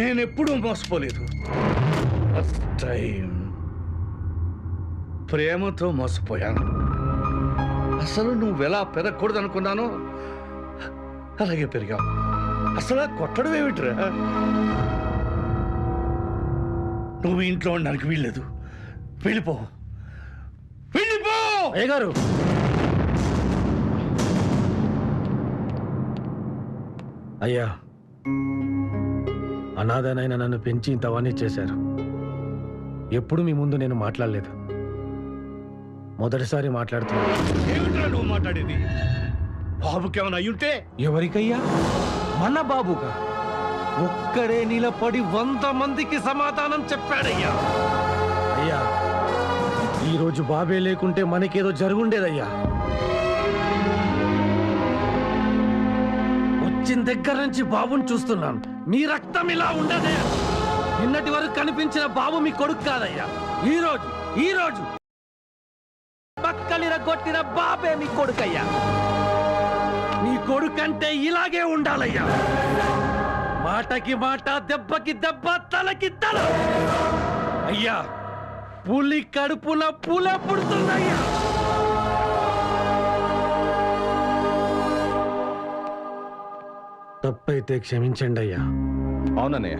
నేనెప్పుడూ మోసపోలేదు. First time ప్రేమతో మోసపోయాను. అసలు నువ్వెలా పెరగకూడదు అనుకున్నానో అలాగే పెరిగావు. అసలు కొట్టడం ఏమిట్రా? నువ్వు ఇంట్లో ఉండడానికి వీల్లేదు. వెళ్ళిపో, వెళ్ళిపో. అయ్యగారు, అయ్యా, అనాథనైనా నన్ను పెంచి ఇంతవన్నీ చేశారు. ఎప్పుడు మీ ముందు నేను మాట్లాడలేదు. మొదటిసారి మాట్లాడుతున్నాను. ఏమిట్రా నువ్వు మాట్లాడేది? బాబుకేమైనా అయ్యుంటే? ఎవరికయ్యా? మన బాబుగా ఒక్కడే నిలబడి 100 మందికి సమాధానం చెప్పాడయ్యా. అయ్యా, ఈరోజు బాబే లేకుంటే మనకేదో జరుగుండేదయ్యా. వచ్చిన దగ్గర నుంచి బాబుని చూస్తున్నాను. మీ రక్తం ఇలా ఉండదే. నిన్నటి వరకు కనిపించిన బాబు మీ కొడుకు కాదయ్యా. ఈరోజు బక్కలిర కొట్టిన బాబే మీ కొడుకయ్యా. మీ కొడుకంటే ఇలాగే ఉండాలయ్యా. మాటకి మాట, దెబ్బకి దెబ్బ, తలకి తల. అయ్యా, పులి కడుపున పుల పుడుతుందయ్యా. తప్పైతే క్షమించండి అయ్యా. అవునన్నయ్య,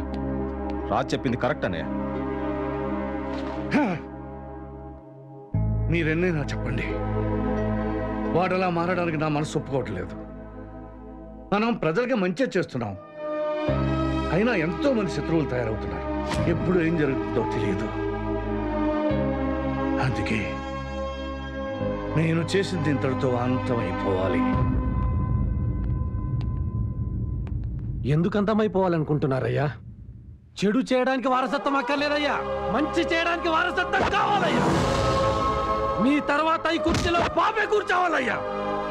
రాజ్ చెప్పింది కరెక్ట్ అన్నయ్య. మీరెన్నైనా చెప్పండి, వాడలా మారడానికి నా మనసు ఒప్పుకోవట్లేదు. మనం ప్రజలకి మంచి చేస్తున్నాం, అయినా ఎంతో మంది శత్రువులు తయారవుతున్నారు. ఎప్పుడు ఏం జరుగుతుందో తెలియదు. అందుకే నేను చేసింది ఇంతటితో అంతమైపోవాలి. ఎందుకు అంతమైపోవాలనుకుంటున్నారయ్యా? చెడు చేయడానికి వారసత్వం అక్కర్లేదయ్యా. మంచి చేయడానికి వారసత్వం కావాలయ్యా. మీ తర్వాత ఈ కుర్చీలో బాబే కూర్చోవాలయ్యా.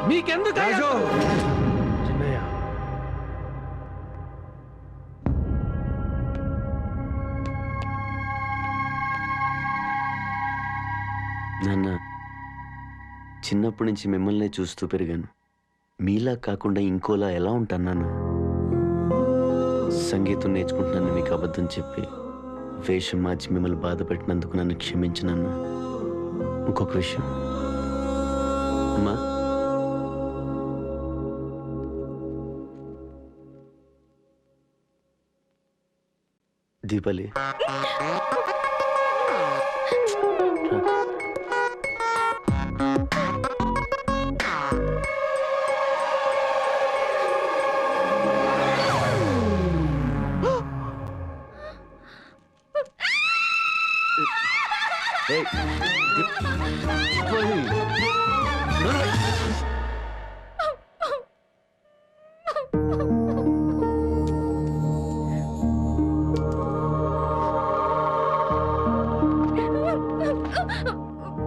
మీకెందుకు చిన్నయ్య? నాన్న, చిన్నప్పటి నుంచి మిమ్మల్ని చూస్తూ పెరిగాను. మీలా కాకుండా ఇంకోలా ఎలా ఉంటాను నాన్న? సంగీతం నేర్చుకుంటున్నాను మీకు అబద్ధం చెప్పి వేషం మార్చి మిమ్మల్ని బాధ పెట్టినందుకు నన్ను క్షమించనన్న. ఇంకొక విషయం అమ్మా, దీపాలి,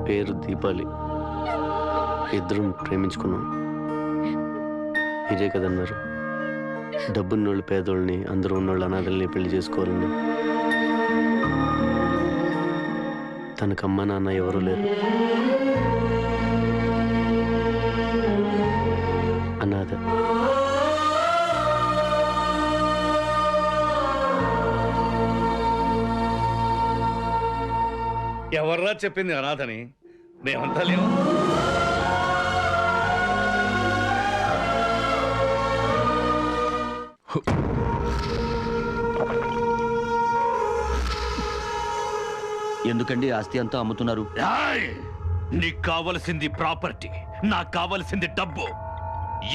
పేరు దీపాలి. ఇద్దరం ప్రేమించుకున్నాం. మీరే కదన్నారు, డబ్బున్నోళ్ళు పేదోళ్ళని, అందరూ ఉన్నోళ్ళు అనాథల్ని పెళ్లి చేసుకోవాలని. తనకు అమ్మ నాన్న ఎవరూ లేరు, అనాథ. ఎవర్రా చెప్పింది అనాథని? మేమంతా లేము. ఎందుకండి ఆస్తి అంతా అమ్ముతున్నారు? నీకు కావలసింది ప్రాపర్టీ, నాకు కావలసింది డబ్బు.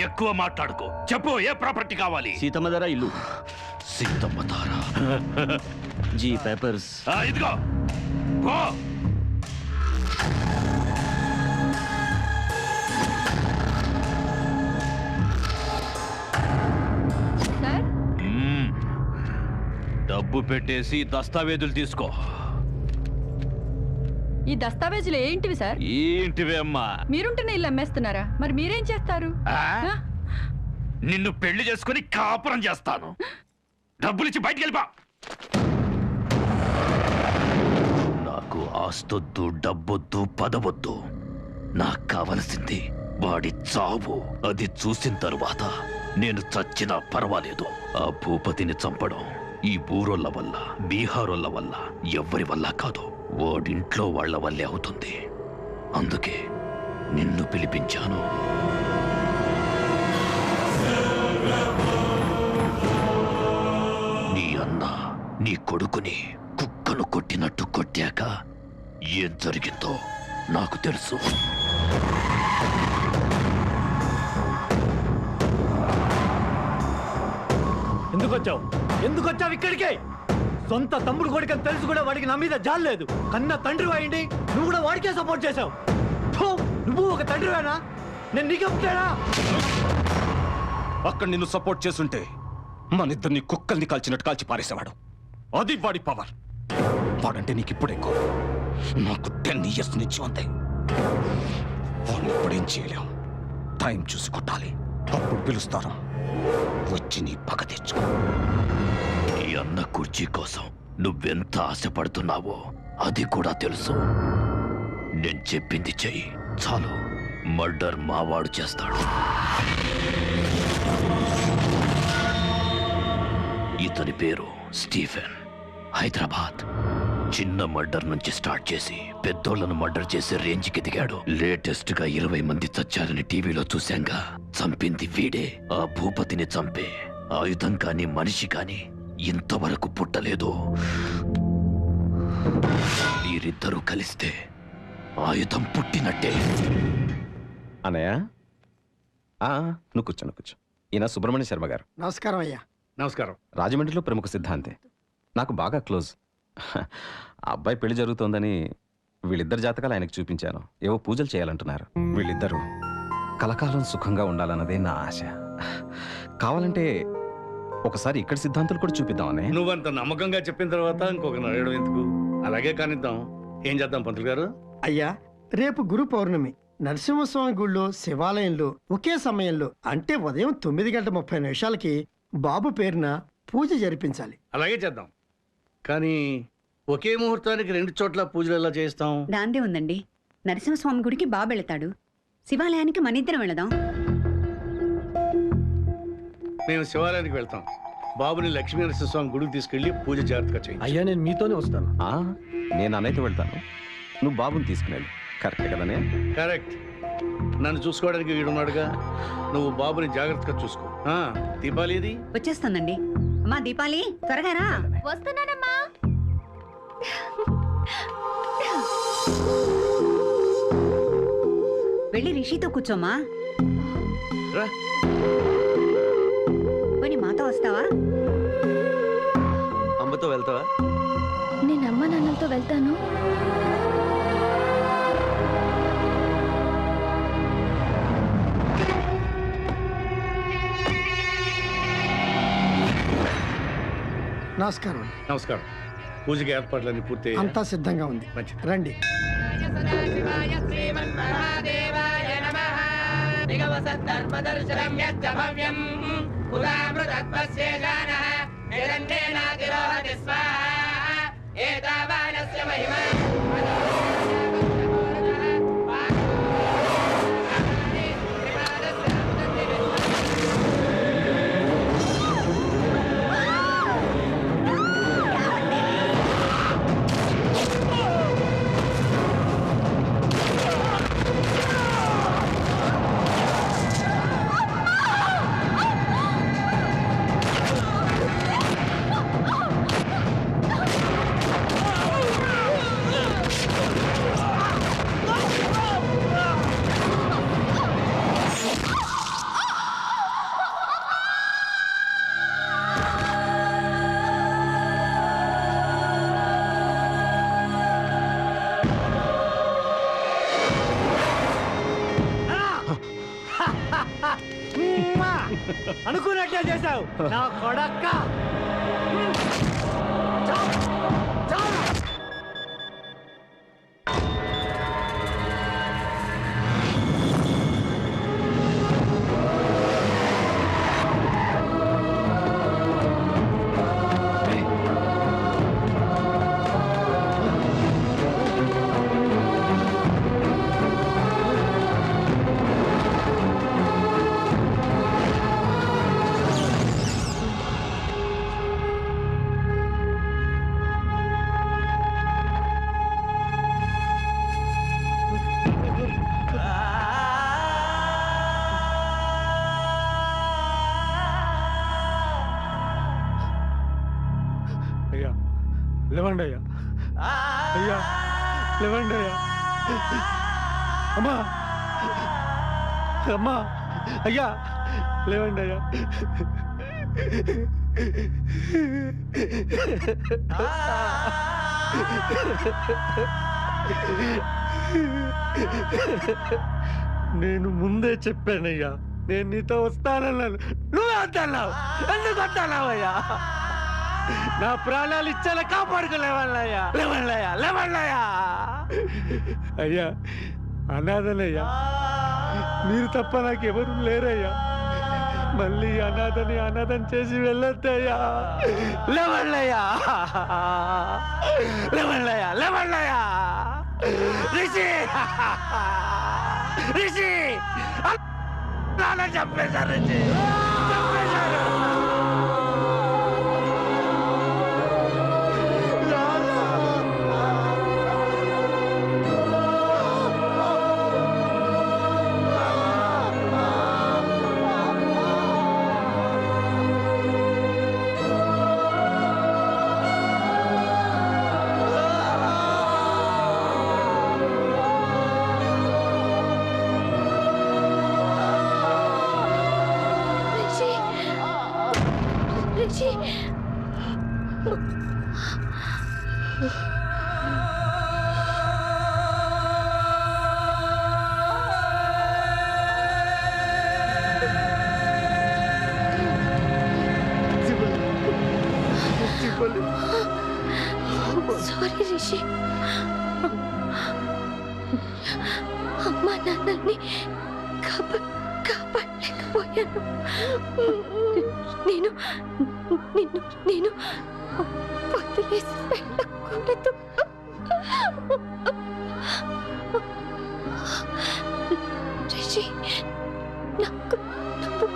ఎక్కువ మాట్లాడుకో. చెప్పు, ఏ ప్రాపర్టీ కావాలి? సీతమ్మధార ఇల్లు. సీతమ్మధార? జీ పేపర్స్. ఇదిగో పో. డబ్బు పెట్టేసి దస్తావేజులు తీసుకో. ఈ దస్తావేజులు ఏంటివి సార్? ఏంటివి అమ్మా? మీరుంటేనే ఇల్లు అమ్మేస్తున్నారా? మరి మీరేం చేస్తారు? నిన్ను పెళ్లి చేసుకుని కాపురం చేస్తాను. డబ్బులిచ్చి బయటికి వెళ్ళిపా. నాకు ఆస్తొద్దు, డబ్బొద్దు, పదవొద్దు. నాకు కావలసింది వాడి చావు. అది చూసిన తరువాత నేను చచ్చినా పర్వాలేదు. ఆ భూపతిని చంపడం ఈ ఊరోళ్ళ వల్ల, బీహారోళ్ళ వల్ల, ఎవ్వరి వల్ల కాదు, వాడింట్లో వాళ్ళ వల్లే అవుతుంది. అందుకే నిన్ను పిలిపించాను. నీ అన్న నీ కొడుకుని కుక్కను కొట్టినట్టు కొట్టాక ఏం జరిగిందో నాకు తెలుసు. ఎందుకు వచ్చావు ఇక్కడికి? సొంత తమ్ముడు కొడుకని తెలుసు కూడా వాడికి నా మీద జాలేదు. కన్న తండ్రి అయింది నువ్వు కూడా వాడికే సపోర్ట్ చేశావు. ఫు, నువ్వు ఒక తండ్రివేనా? నేను నీకెప్పుడేనా? అక్కడ నిన్ను సపోర్ట్ చేస్తుంటే మన ఇద్దరిని కుక్కల్ని కాల్చినట్టు కాల్చి పారేసేవాడు. అది వాడి పవర్. వాడంటే నీకు ఇప్పుడు ఎక్కువ. నాకు 10 years నుంచి ఉంది. వాడిని ఇప్పుడేం చేయలేం. టైం చూసి కొట్టాలి. అప్పుడు పిలుస్తారు. వచ్చి నీ పగ తెచ్చుకో. నీ అన్న కుర్చీ కోసం నువ్వెంత ఆశపడుతున్నావో అది కూడా తెలుసు. నేను చెప్పింది చెయ్యి చాలు. మర్డర్ మావాడు చేస్తాడు. ఇతని పేరు స్టీఫెన్. హైదరాబాద్. చిన్న మర్డర్ నుంచి స్టార్ట్ చేసి పెద్దోళ్లను మర్డర్ చేసే రేంజ్కి ఎదిగాడు. లేటెస్ట్ గా 20 మంది చచ్చారని టీవీలో చూశాంగా. చంపింది వీడే. ఆ భూపతిని చంపే ఆయుధం కాని మనిషి కాని ఇంతవరకు పుట్టలేదు. వీరిద్దరూ కలిస్తే ఆయుధం పుట్టినట్టే. అన్నయ్య నువ్వు కూర్చో. ఈయన సుబ్రహ్మణ్య శర్మ గారు. నమస్కారం అయ్యా. నమస్కారం. రాజమండ్రిలో ప్రముఖ సిద్ధాంతి. నాకు బాగా క్లోజ్. ఆ అబ్బాయి పెళ్లి జరుగుతోందని వీళ్ళిద్దరు జాతకాలు ఆయనకు చూపించాను. ఏవో పూజలు చేయాలంటున్నారు. వీళ్ళిద్దరూ కలకాలం సుఖంగా ఉండాలన్నదే నా ఆశ. కావాలంటే ఒకసారి ఇక్కడ సిద్ధాంతులు కూడా చూపిద్దామని. నువ్వంత నమ్మకంగా చెప్పిన తర్వాత ఇంకొక అడగడం ఎందుకు? అలాగే కానిద్దాం. ఏం చేద్దాం పంతులు గారు? అయ్యా, రేపు గురు పౌర్ణమి. నరసింహస్వామి గుళ్ళో శివాలయంలో ఒకే సమయంలో అంటే ఉదయం 9:30 బాబు పేరున పూజ జరిపించాలి. అలాగే చేద్దాం. కానీ ఒకే ముహూర్తానికి 2 చోట్ల పూజలు ఎలా చేస్తాం? దాందే ఉందండి. నరసింహస్వామి గుడికి బాబు వెళతాడు, శివాలయానికి మన ఇద్దరం వెళదాం. మేము శివాలయానికి వెళ్తాం. బాబుని లక్ష్మీ నరసింహస్వామి గుడికి తీసుకెళ్లి పూజ జాగ్రత్తగా చేయి. అయ్యా నేను మీతోనే వస్తాను. నేను అన్నయ్యతో వెళ్తాను. నువ్వు బాబుని తీసుకునేది కరెక్ట్ కదనే? కరెక్ట్. నన్ను చూసుకోవడానికి వీడున్నాడుగా. నువ్వు బాబుని జాగ్రత్తగా చూసుకో. దీపాలి ఇది వచ్చేస్తుందండి. అమ్మా దీపాలి, త్వరగా రా. వస్తున్నానమ్మా. వెళ్ళి రిషితో కూర్చోమ్మా. రా. పోనీ మాతో వస్తావా? అమ్మతో వెళ్తావా? నేను అమ్మ నాన్నలతో వెళ్తాను. నమస్కారం. నమస్కారం. పూజకి ఏర్పాట్లన్నీ పూర్తి అంతా సిద్ధంగా ఉంది. మంచిది. రండి. అనుకున్నట్టే చేశావు నా కొడక్క. లేవండి అయ్యా, అయ్యా లేవండి అయ్యా, అమ్మా అమ్మా, అయ్యా లేవండి అయ్యా. నేను ముందే చెప్పానయ్యా, నేను నీతో వస్తానన్నాను, నువ్వే వద్దన్నావు. ఎందుకు వద్దన్నావయ్యా? నా ప్రాణాలు ఇచ్చేలా కాపాడుకోలేవన్నయ్యా, లేవన్నయ్యా, లేవన్నయ్యా. అయ్యా అనాథనయ్యా, మీరు తప్ప నాకు ఎవరు లేరయ్యా. మళ్ళీ అనాథని అనాథం చేసి వెళ్ళొద్దయ్యా. లేవన్నయ్యా, లేవన్నయ్యా, లేవన్నయ్యా. రిషి, రిషి నాన్న చంపేశారు, రిషి చంపేశారు. రిషి, సారీ రిషి, అమ్మా నాన్నల్ని కాపాడలేకపోయాను. నేను నిన్ను నేను వదిలేసి వెళ్ళకూడదు. రిషి, నాకు నువ్వు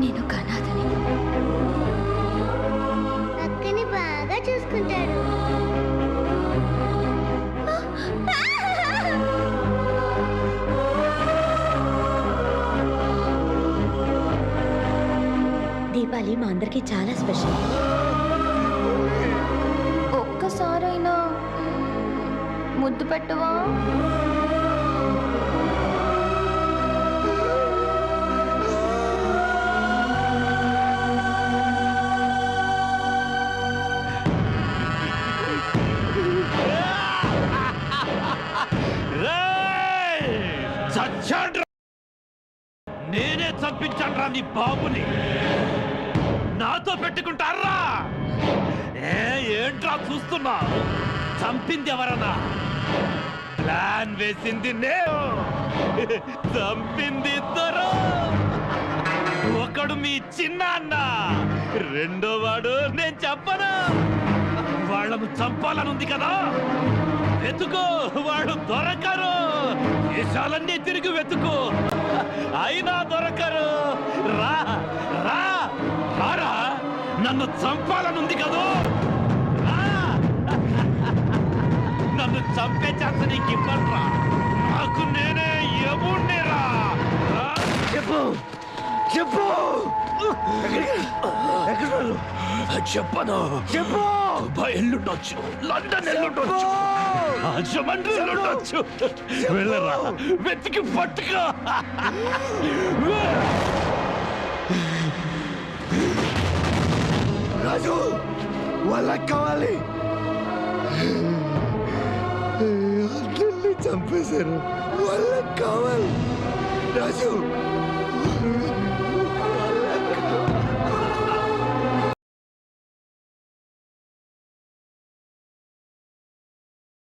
నేను కనాదని అక్కని బాగా చూసుకుంటాడు. దీపావళి మా అందరికి చాలా స్పెషల్. ఒక్కసారైనా ముద్దు పెట్టవా? నేనే చంపించాను రా నీ బాబుని, నాతో పెట్టుకుంటారా? ఏంట్రా చూస్తున్నా? చంపింది ఎవరన్నా? ప్లాన్ వేసింది నేను, చంపింది ఇద్దరు. ఒకడు మీ చిన్న అన్న, రెండో వాడు నేను చెప్పను. వాళ్ళను చంపాలనుంది కదా, వెతుకు, వాడు దొరకరు. దేశాలన్నీ తిరిగి వెతుకు, అయినా దొరకరు. రా రా రారా, నన్ను చంపాలనుంది కదా, నన్ను చంపే ఛాన్స్ నీకు ఇవ్వరా? నాకు నేనే యముణ్ణిరా. చెప్పు చెప్పు, చెప్పను. చెప్పు. దుబాయ్ ఎల్లుండొచ్చు, లండన్ ఎల్లుండొచ్చు, రాజమండ్రి ఎల్లుండొచ్చు. వెళ్ళరా, వెతికి పట్టుకో. రాజు, వాళ్ళకి కావాలి. అందరినీ చంపేశారు, వాళ్ళకి కావాలి. రాజు